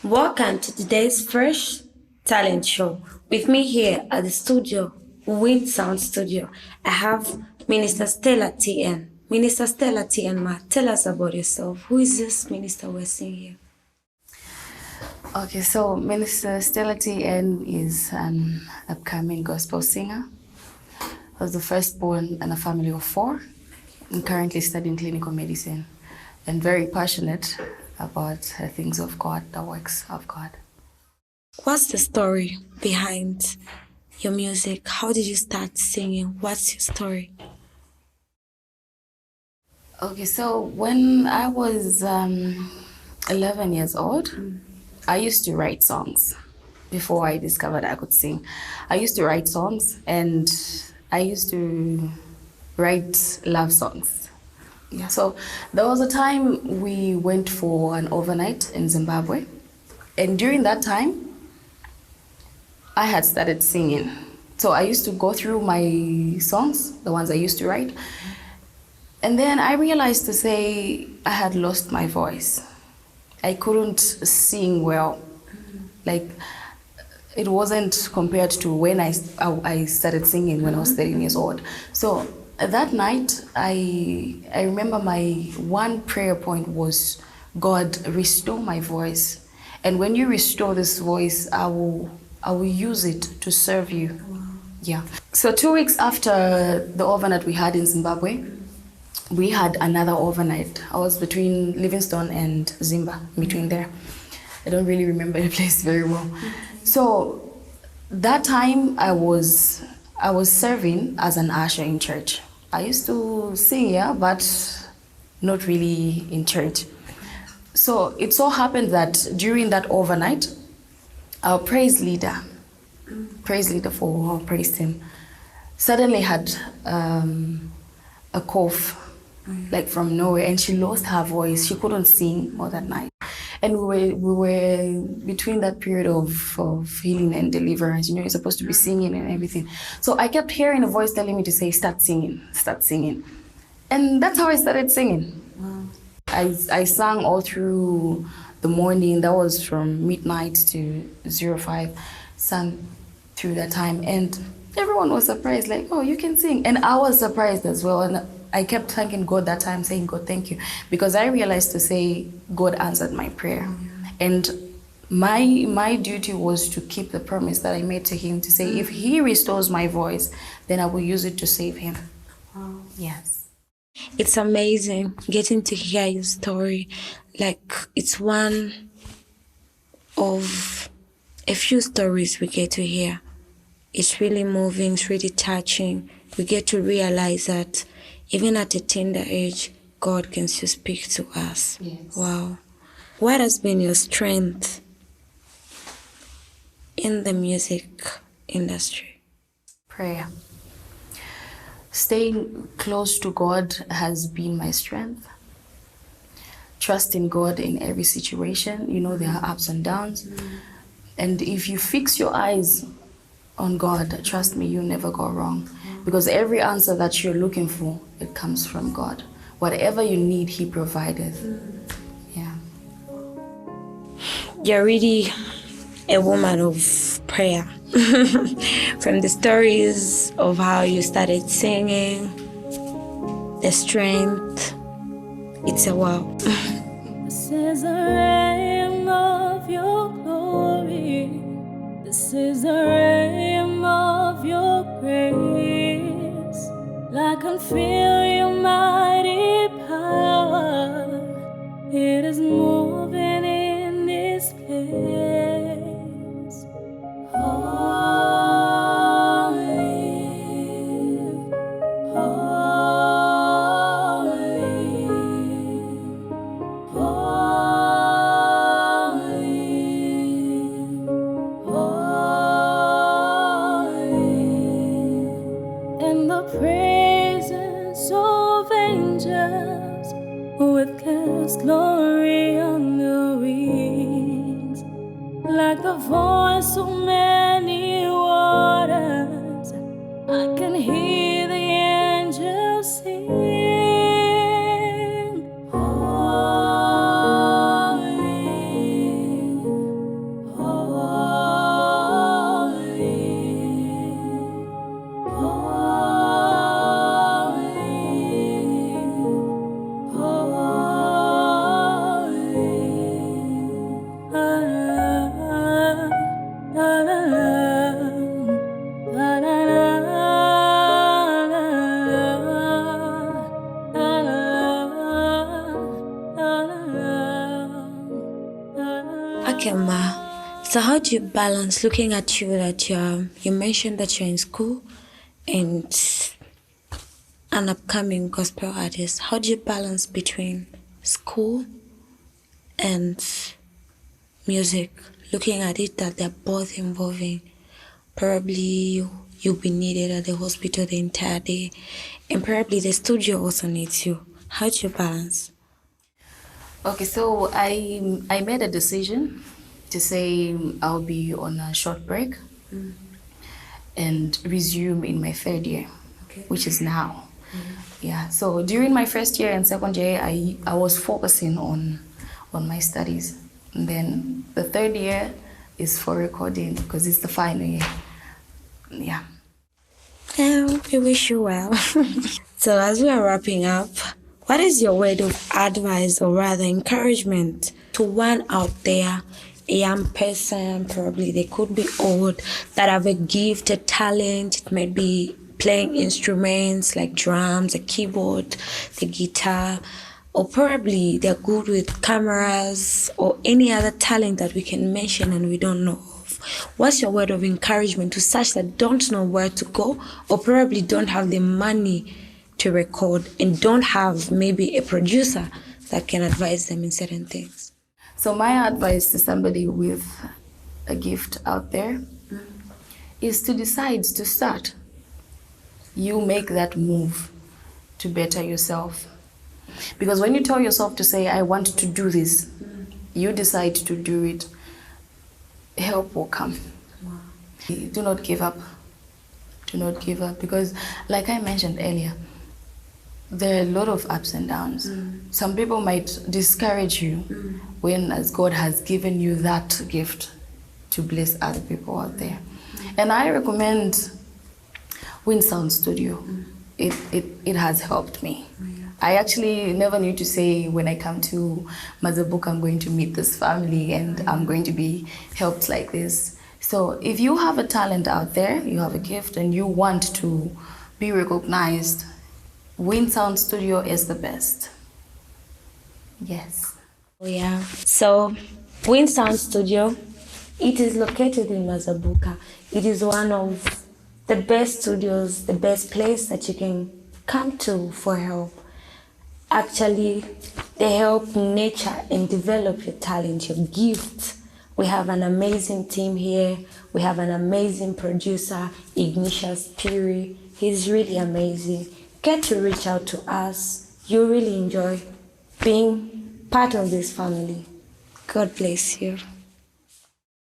Welcome to today's Fresh Talent Show. With me here at the studio, Wind Sound Studio, I have Minister Stella TN. Minister Stella TN, tell us about yourself. Who is this minister we're seeing here? Okay, so Minister Stella TN is an upcoming gospel singer. I was the firstborn in a family of 4. I'm currently studying clinical medicine and very passionate about the things of God, the works of God. What's the story behind your music? How did you start singing? What's your story? Okay, so when I was 11 years old, I used to write songs before I discovered I could sing. I used to write songs and I used to write love songs. Yeah. So there was a time we went for an overnight in Zimbabwe. And during that time, I had started singing. So I used to go through my songs, the ones I used to write. And then I realized to say I had lost my voice. I couldn't sing well. Like, it wasn't compared to when I started singing when I was 13 years old. So that night, I remember my one prayer point was, God, restore my voice. And when you restore this voice, I will use it to serve you. Yeah. So 2 weeks after the overnight we had in Zimbabwe, we had another overnight. I was between Livingstone and Zimba, between there. I don't really remember the place very well. So that time I was serving as an usher in church. I used to sing, yeah, but not really in church. So it so happened that during that overnight, our praise leader for our praise team, suddenly had a cough, like from nowhere, and she lost her voice. She couldn't sing all that night. And we were between that period of healing and deliverance. You know, you're supposed to be singing and everything. So I kept hearing a voice telling me to say, start singing, start singing. And that's how I started singing. Wow. I sang all through the morning. That was from midnight to 05. Sang through that time. And everyone was surprised, like, oh, you can sing. And I was surprised as well. And I kept thanking God that time, saying, God, thank you. Because I realized to say, God answered my prayer. And my duty was to keep the promise that I made to him, to say, if he restores my voice, then I will use it to save him. Wow. Yes. It's amazing getting to hear your story. Like, it's one of a few stories we get to hear. It's really moving, it's really touching. We get to realize that even at a tender age, God can still speak to us. Yes. Wow. What has been your strength in the music industry? Prayer. Staying close to God has been my strength. Trusting God in every situation. You know, there are ups and downs. And if you fix your eyes on God, trust me, you'll never go wrong. Because every answer that you're looking for, it comes from God. Whatever you need, he provideth. Yeah. You're really a woman of prayer. From the stories of how you started singing, the strength, it's a wow. This is a rain of your glory. This is a rain of your grace. I can feel your mighty power. It is moving in this place. Holy, holy, holy, in the presence of angels, with God's glory on the wings, like the voice of many waters, I can hear the angels sing. Holy, Okay, Ma. So how do you balance looking at you that you mentioned that you're in school and an upcoming gospel artist? How do you balance between school and music? Looking at it that they're both involving. Probably you'll be needed at the hospital the entire day, and probably the studio also needs you. How do you balance? Okay, so I made a decision to say I'll be on a short break and resume in my third year, which is now. Yeah. So during my first year and second year, I was focusing on my studies, and then the third year is for recording because it's the final year. Yeah. We wish you well. So as we are wrapping up, what is your word of advice or rather encouragement to one out there, a young person, probably they could be old, that have a gift, a talent, it might be playing instruments like drums, a keyboard, the guitar, or probably they're good with cameras or any other talent that we can mention and we don't know of. What's your word of encouragement to such that don't know where to go or probably don't have the money to record and don't have maybe a producer that can advise them in certain things? So my advice to somebody with a gift out there is to decide to start. You make that move to better yourself. Because when you tell yourself to say, I want to do this, you decide to do it, help will come. Wow. Do not give up. Do not give up. Because like I mentioned earlier, there are a lot of ups and downs. Some people might discourage you when as God has given you that gift to bless other people out there. And I recommend Wind Sound Studio. It has helped me. I actually never knew to say when I come to Mazabuka, I'm going to meet this family and I'm going to be helped like this. So if you have a talent out there, you have a gift and you want to be recognized, Wind Sound Studio is the best. Yes. Yeah. So Wind Sound Studio, it is located in Mazabuka. It is one of the best studios, the best place that you can come to for help. Actually, they help nurture and develop your talent, your gift. We have an amazing team here. We have an amazing producer, Ignatius Piri. He's really amazing. Get to reach out to us. You really enjoy being part of this family. God bless you.